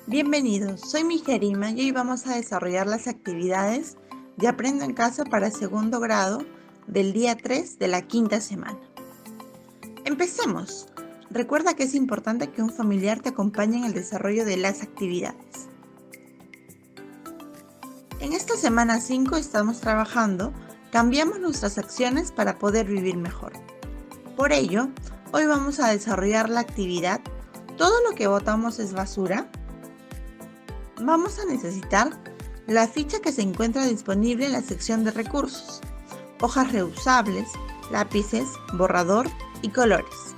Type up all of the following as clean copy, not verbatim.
Bienvenidos, soy Mijerima y hoy vamos a desarrollar las actividades de Aprendo en Casa para segundo grado del día 3 de la quinta semana. Empecemos. Recuerda que es importante que un familiar te acompañe en el desarrollo de las actividades. En esta semana 5 estamos trabajando Cambiamos nuestras acciones para poder vivir mejor. Por ello, hoy vamos a desarrollar la actividad ¿Todo lo que botamos es basura? Vamos a necesitar la ficha que se encuentra disponible en la sección de recursos, hojas reusables, lápices, borrador y colores.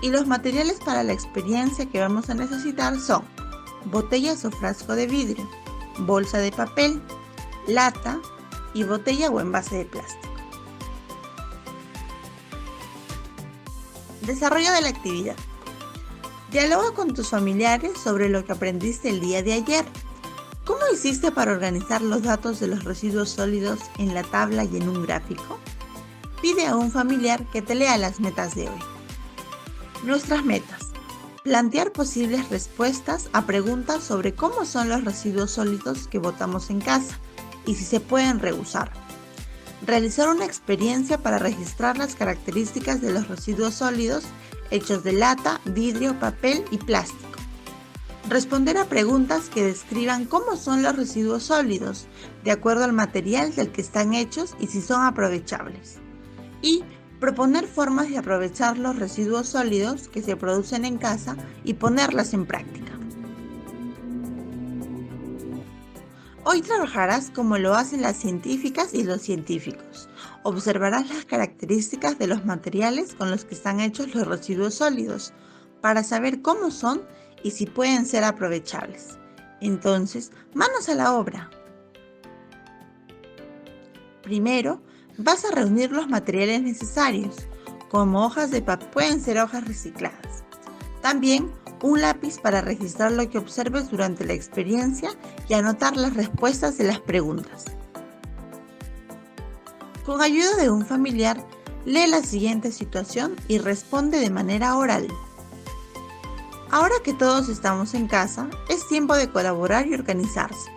Y los materiales para la experiencia que vamos a necesitar son botellas o frasco de vidrio, bolsa de papel, lata y botella o envase de plástico. Desarrollo de la actividad. Dialoga con tus familiares sobre lo que aprendiste el día de ayer. ¿Cómo hiciste para organizar los datos de los residuos sólidos en la tabla y en un gráfico? Pide a un familiar que te lea las metas de hoy. Nuestras metas. Plantear posibles respuestas a preguntas sobre cómo son los residuos sólidos que botamos en casa y si se pueden reusar. Realizar una experiencia para registrar las características de los residuos sólidos hechos de lata, vidrio, papel y plástico. Responder a preguntas que describan cómo son los residuos sólidos, de acuerdo al material del que están hechos y si son aprovechables. Y proponer formas de aprovechar los residuos sólidos que se producen en casa y ponerlas en práctica. Hoy trabajarás como lo hacen las científicas y los científicos. Observarás las características de los materiales con los que están hechos los residuos sólidos para saber cómo son y si pueden ser aprovechables. Entonces, manos a la obra. Primero, vas a reunir los materiales necesarios, como hojas de papel, pueden ser hojas recicladas. También, un lápiz para registrar lo que observes durante la experiencia y anotar las respuestas de las preguntas. Con ayuda de un familiar, lee la siguiente situación y responde de manera oral. Ahora que todos estamos en casa, es tiempo de colaborar y organizarse.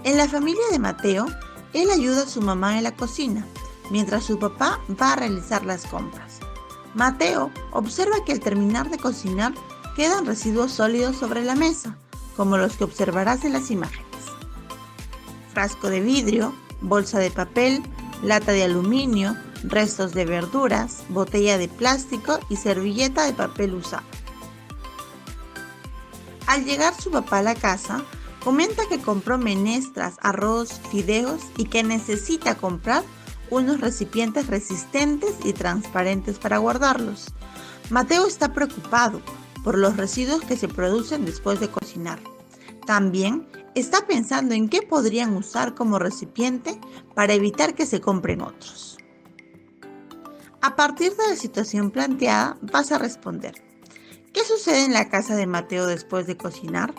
En la familia de Mateo, él ayuda a su mamá en la cocina, mientras su papá va a realizar las compras. Mateo observa que al terminar de cocinar, quedan residuos sólidos sobre la mesa, como los que observarás en las imágenes. Frasco de vidrio, bolsa de papel, lata de aluminio, restos de verduras, botella de plástico y servilleta de papel usado. Al llegar su papá a la casa, comenta que compró menestras, arroz, fideos y que necesita comprar unos recipientes resistentes y transparentes para guardarlos. Mateo está preocupado por los residuos que se producen después de cocinar. También está pensando en qué podrían usar como recipiente para evitar que se compren otros. A partir de la situación planteada, vas a responder. ¿Qué sucede en la casa de Mateo después de cocinar?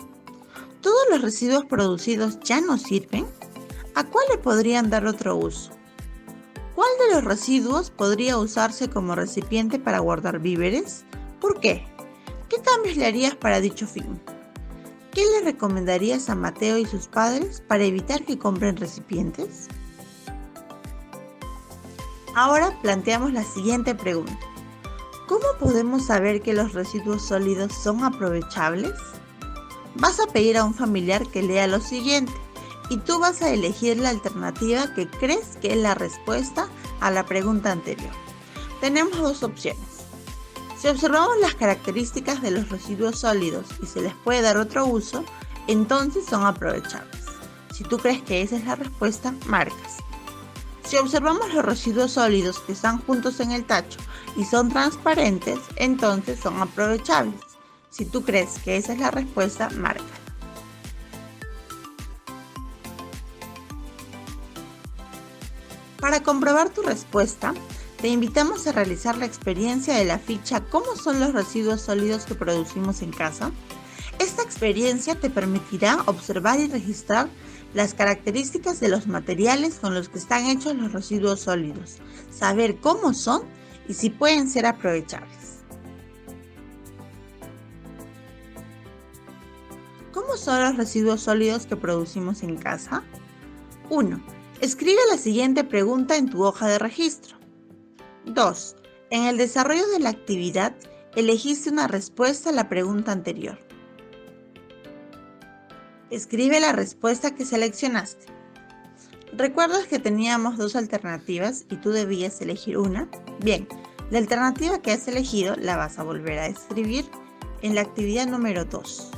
¿Todos los residuos producidos ya no sirven? ¿A cuál le podrían dar otro uso? ¿Cuál de los residuos podría usarse como recipiente para guardar víveres? ¿Por qué? ¿Qué cambios le harías para dicho fin? ¿Qué le recomendarías a Mateo y sus padres para evitar que compren recipientes? Ahora planteamos la siguiente pregunta. ¿Cómo podemos saber que los residuos sólidos son aprovechables? Vas a pedir a un familiar que lea lo siguiente y tú vas a elegir la alternativa que crees que es la respuesta a la pregunta anterior. Tenemos dos opciones. Si observamos las características de los residuos sólidos y se les puede dar otro uso, entonces son aprovechables. Si tú crees que esa es la respuesta, marcas. Si observamos los residuos sólidos que están juntos en el tacho y son transparentes, entonces son aprovechables. Si tú crees que esa es la respuesta, marca. Para comprobar tu respuesta, te invitamos a realizar la experiencia de la ficha ¿Cómo son los residuos sólidos que producimos en casa? Esta experiencia te permitirá observar y registrar las características de los materiales con los que están hechos los residuos sólidos, saber cómo son y si pueden ser aprovechables. ¿Cómo ¿Cómo son los residuos sólidos que producimos en casa? 1. Escribe la siguiente pregunta en tu hoja de registro. 2. En el desarrollo de la actividad, elegiste una respuesta a la pregunta anterior. Escribe la respuesta que seleccionaste. ¿Recuerdas que teníamos 2 alternativas y tú debías elegir una? Bien, la alternativa que has elegido la vas a volver a escribir en la actividad número 2.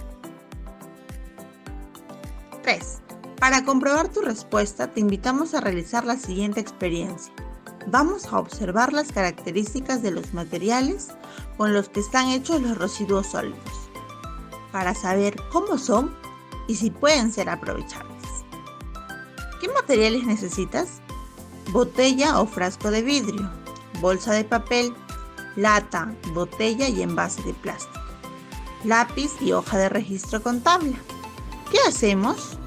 3. Para comprobar tu respuesta, te invitamos a realizar la siguiente experiencia. Vamos a observar las características de los materiales con los que están hechos los residuos sólidos, para saber cómo son y si pueden ser aprovechables. ¿Qué materiales necesitas? Botella o frasco de vidrio, bolsa de papel, lata, botella y envase de plástico, lápiz y hoja de registro contable. ¿Qué hacemos?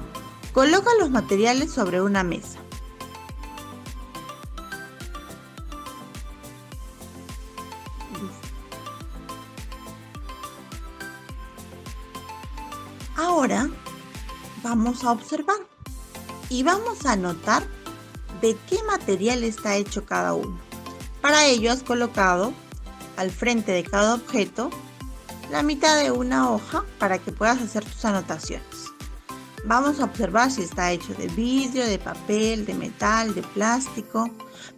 Coloca los materiales sobre una mesa. Ahora vamos a observar y vamos a anotar de qué material está hecho cada uno. Para ello has colocado al frente de cada objeto la mitad de una hoja para que puedas hacer tus anotaciones. Vamos a observar si está hecho de vidrio, de papel, de metal, de plástico.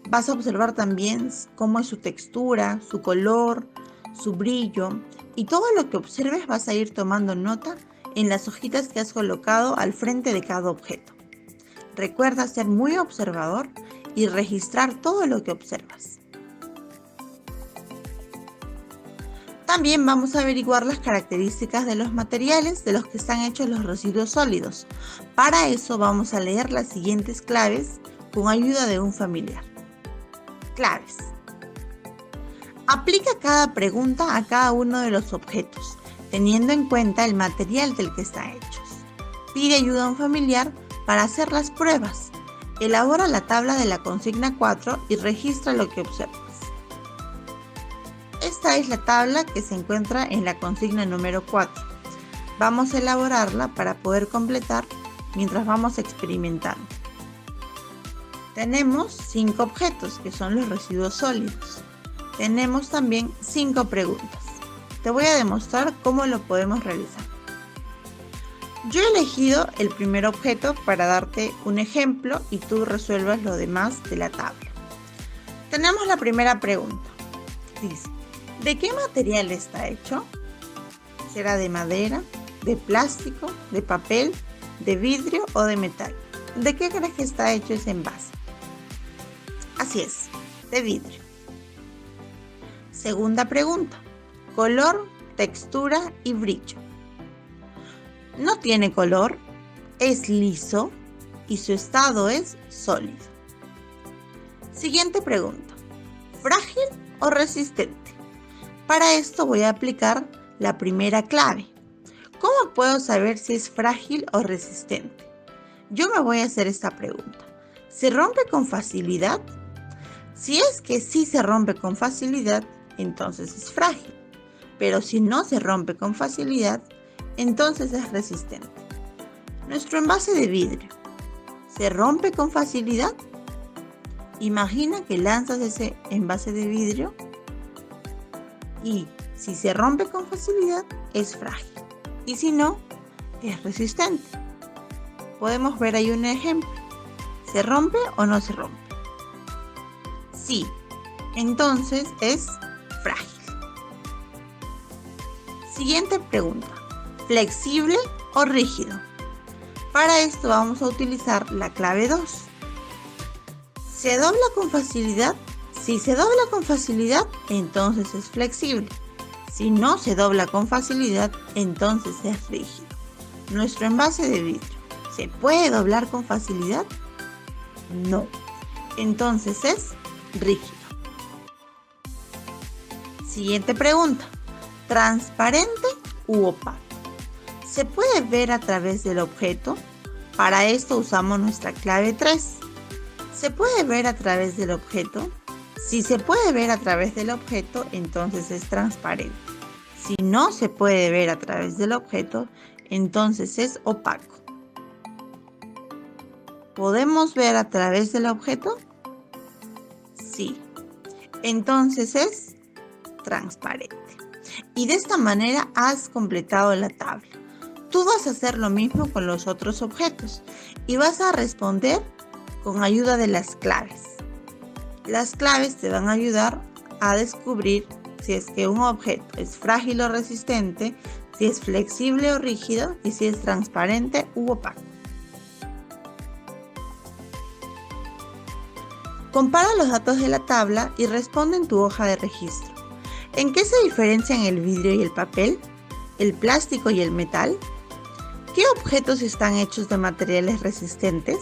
Vas a observar también cómo es su textura, su color, su brillo. Y todo lo que observes vas a ir tomando nota en las hojitas que has colocado al frente de cada objeto. Recuerda ser muy observador y registrar todo lo que observas. También vamos a averiguar las características de los materiales de los que están hechos los residuos sólidos. Para eso vamos a leer las siguientes claves con ayuda de un familiar. Claves. Aplica cada pregunta a cada uno de los objetos, teniendo en cuenta el material del que están hechos. Pide ayuda a un familiar para hacer las pruebas. Elabora la tabla de la consigna 4 y registra lo que observas. Esta es la tabla que se encuentra en la consigna número 4. Vamos a elaborarla para poder completar mientras vamos experimentando. Tenemos 5 objetos que son los residuos sólidos. Tenemos también 5 preguntas. Te voy a demostrar cómo lo podemos realizar. Yo he elegido el primer objeto para darte un ejemplo y tú resuelvas lo demás de la tabla. Tenemos la primera pregunta. Dice, ¿de qué material está hecho? ¿Será de madera, de plástico, de papel, de vidrio o de metal? ¿De qué crees que está hecho ese envase? Así es, de vidrio. Segunda pregunta. Color, textura y brillo. No tiene color, es liso y su estado es sólido. Siguiente pregunta. ¿Frágil o resistente? Para esto voy a aplicar la primera clave. ¿Cómo puedo saber si es frágil o resistente? Yo me voy a hacer esta pregunta. ¿Se rompe con facilidad? Si es que sí se rompe con facilidad, entonces es frágil. Pero si no se rompe con facilidad, entonces es resistente. Nuestro envase de vidrio, ¿se rompe con facilidad? Imagina que lanzas ese envase de vidrio y si se rompe con facilidad, es frágil. Y si no, es resistente. Podemos ver ahí un ejemplo. ¿Se rompe o no se rompe? Sí, entonces es frágil. Siguiente pregunta. ¿Flexible o rígido? Para esto vamos a utilizar la clave 2. ¿Se dobla con facilidad? Si se dobla con facilidad, entonces es flexible. Si no se dobla con facilidad, entonces es rígido. Nuestro envase de vidrio, ¿se puede doblar con facilidad? No. Entonces es rígido. Siguiente pregunta. ¿Transparente u opaco? ¿Se puede ver a través del objeto? Para esto usamos nuestra clave 3. ¿Se puede ver a través del objeto? Si se puede ver a través del objeto, entonces es transparente. Si no se puede ver a través del objeto, entonces es opaco. ¿Podemos ver a través del objeto? Sí, entonces es transparente. Y de esta manera has completado la tabla. Tú vas a hacer lo mismo con los otros objetos y vas a responder con ayuda de las claves. Las claves te van a ayudar a descubrir si es que un objeto es frágil o resistente, si es flexible o rígido y si es transparente u opaco. Compara los datos de la tabla y responde en tu hoja de registro. ¿En qué se diferencian el vidrio y el papel? ¿El plástico y el metal? ¿Qué objetos están hechos de materiales resistentes?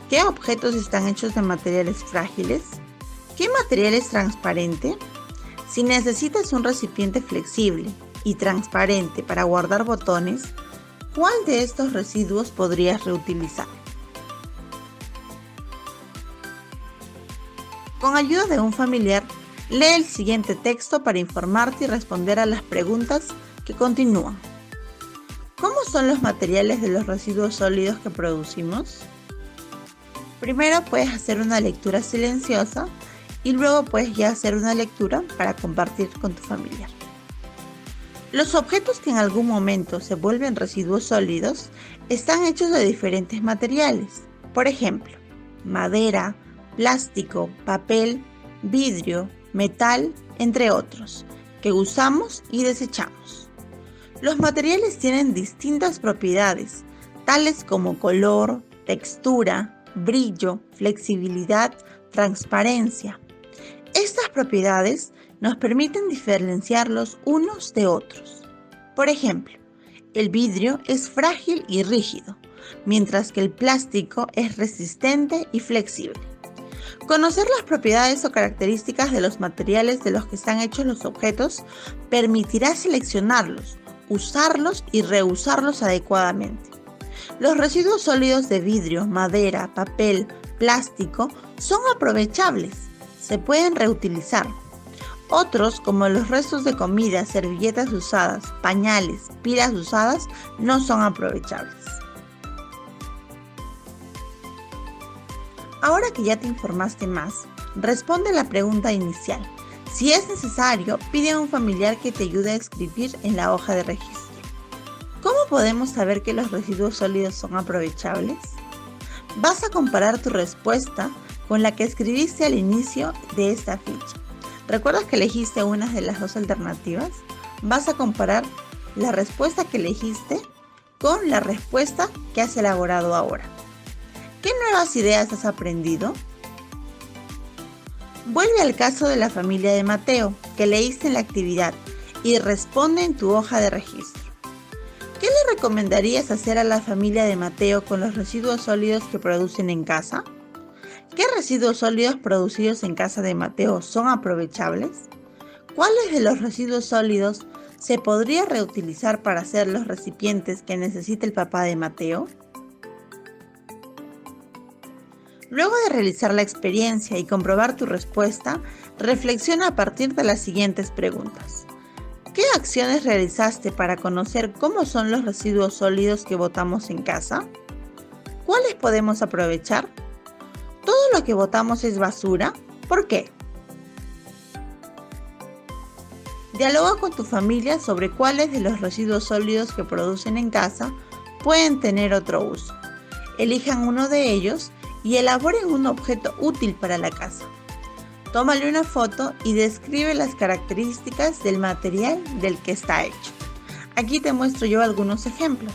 ¿Qué objetos están hechos de materiales frágiles? ¿Qué material es transparente? Si necesitas un recipiente flexible y transparente para guardar botones, ¿cuál de estos residuos podrías reutilizar? Con ayuda de un familiar, lee el siguiente texto para informarte y responder a las preguntas que continúan. ¿Cómo son los materiales de los residuos sólidos que producimos? Primero puedes hacer una lectura silenciosa y luego puedes ya hacer una lectura para compartir con tu familiar. Los objetos que en algún momento se vuelven residuos sólidos están hechos de diferentes materiales. Por ejemplo, madera, plástico, papel, vidrio, metal, entre otros, que usamos y desechamos. Los materiales tienen distintas propiedades, tales como color, textura, brillo, flexibilidad, transparencia. Estas propiedades nos permiten diferenciarlos unos de otros. Por ejemplo, el vidrio es frágil y rígido, mientras que el plástico es resistente y flexible. Conocer las propiedades o características de los materiales de los que están hechos los objetos permitirá seleccionarlos, usarlos y reusarlos adecuadamente. Los residuos sólidos de vidrio, madera, papel, plástico son aprovechables, se pueden reutilizar. Otros, como los restos de comida, servilletas usadas, pañales, pilas usadas, no son aprovechables. Ahora que ya te informaste más, responde la pregunta inicial. Si es necesario, pide a un familiar que te ayude a escribir en la hoja de registro. ¿Cómo podemos saber que los residuos sólidos son aprovechables? Vas a comparar tu respuesta con la que escribiste al inicio de esta ficha. ¿Recuerdas que elegiste una de las dos alternativas? Vas a comparar la respuesta que elegiste con la respuesta que has elaborado ahora. ¿Qué nuevas ideas has aprendido? Vuelve al caso de la familia de Mateo, que leíste en la actividad, y responde en tu hoja de registro. ¿Qué le recomendarías hacer a la familia de Mateo con los residuos sólidos que producen en casa? ¿Qué residuos sólidos producidos en casa de Mateo son aprovechables? ¿Cuáles de los residuos sólidos se podría reutilizar para hacer los recipientes que necesita el papá de Mateo? Luego de realizar la experiencia y comprobar tu respuesta, reflexiona a partir de las siguientes preguntas. ¿Qué acciones realizaste para conocer cómo son los residuos sólidos que botamos en casa? ¿Cuáles podemos aprovechar? ¿Todo lo que botamos es basura? ¿Por qué? Dialoga con tu familia sobre cuáles de los residuos sólidos que producen en casa pueden tener otro uso. Elijan uno de ellos y elaboren un objeto útil para la casa. Tómale una foto y describe las características del material del que está hecho. Aquí te muestro yo algunos ejemplos.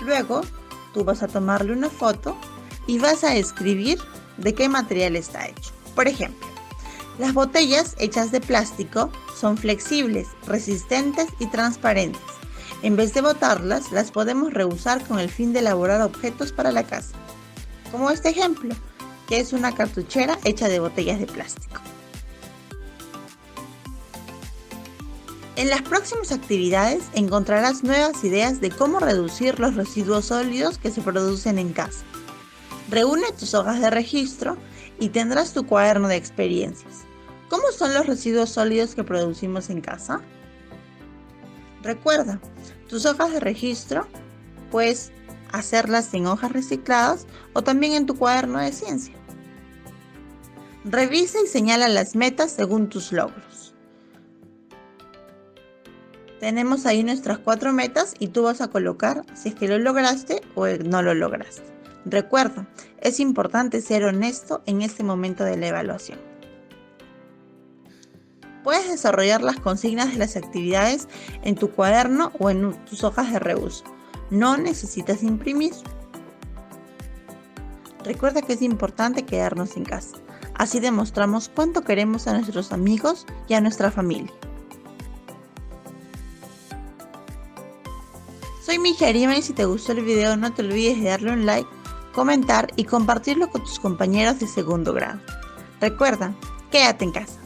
Luego, tú vas a tomarle una foto y vas a escribir de qué material está hecho. Por ejemplo, las botellas hechas de plástico son flexibles, resistentes y transparentes. En vez de botarlas, las podemos reusar con el fin de elaborar objetos para la casa. Como este ejemplo, que es una cartuchera hecha de botellas de plástico. En las próximas actividades encontrarás nuevas ideas de cómo reducir los residuos sólidos que se producen en casa. Reúne tus hojas de registro y tendrás tu cuaderno de experiencias. ¿Cómo son los residuos sólidos que producimos en casa? Recuerda, Tus hojas de registro puedes hacerlas en hojas recicladas o también en tu cuaderno de ciencia. Revisa y señala las metas según tus logros. Tenemos ahí nuestras 4 metas y tú vas a colocar si es que lo lograste o no lo lograste. Recuerda, es importante ser honesto en este momento de la evaluación. Puedes desarrollar las consignas de las actividades en tu cuaderno o en tus hojas de reuso. No necesitas imprimir. Recuerda que es importante quedarnos en casa. Así demostramos cuánto queremos a nuestros amigos y a nuestra familia. Soy Mija Arima y si te gustó el video no te olvides de darle un like, comentar y compartirlo con tus compañeros de segundo grado. Recuerda, quédate en casa.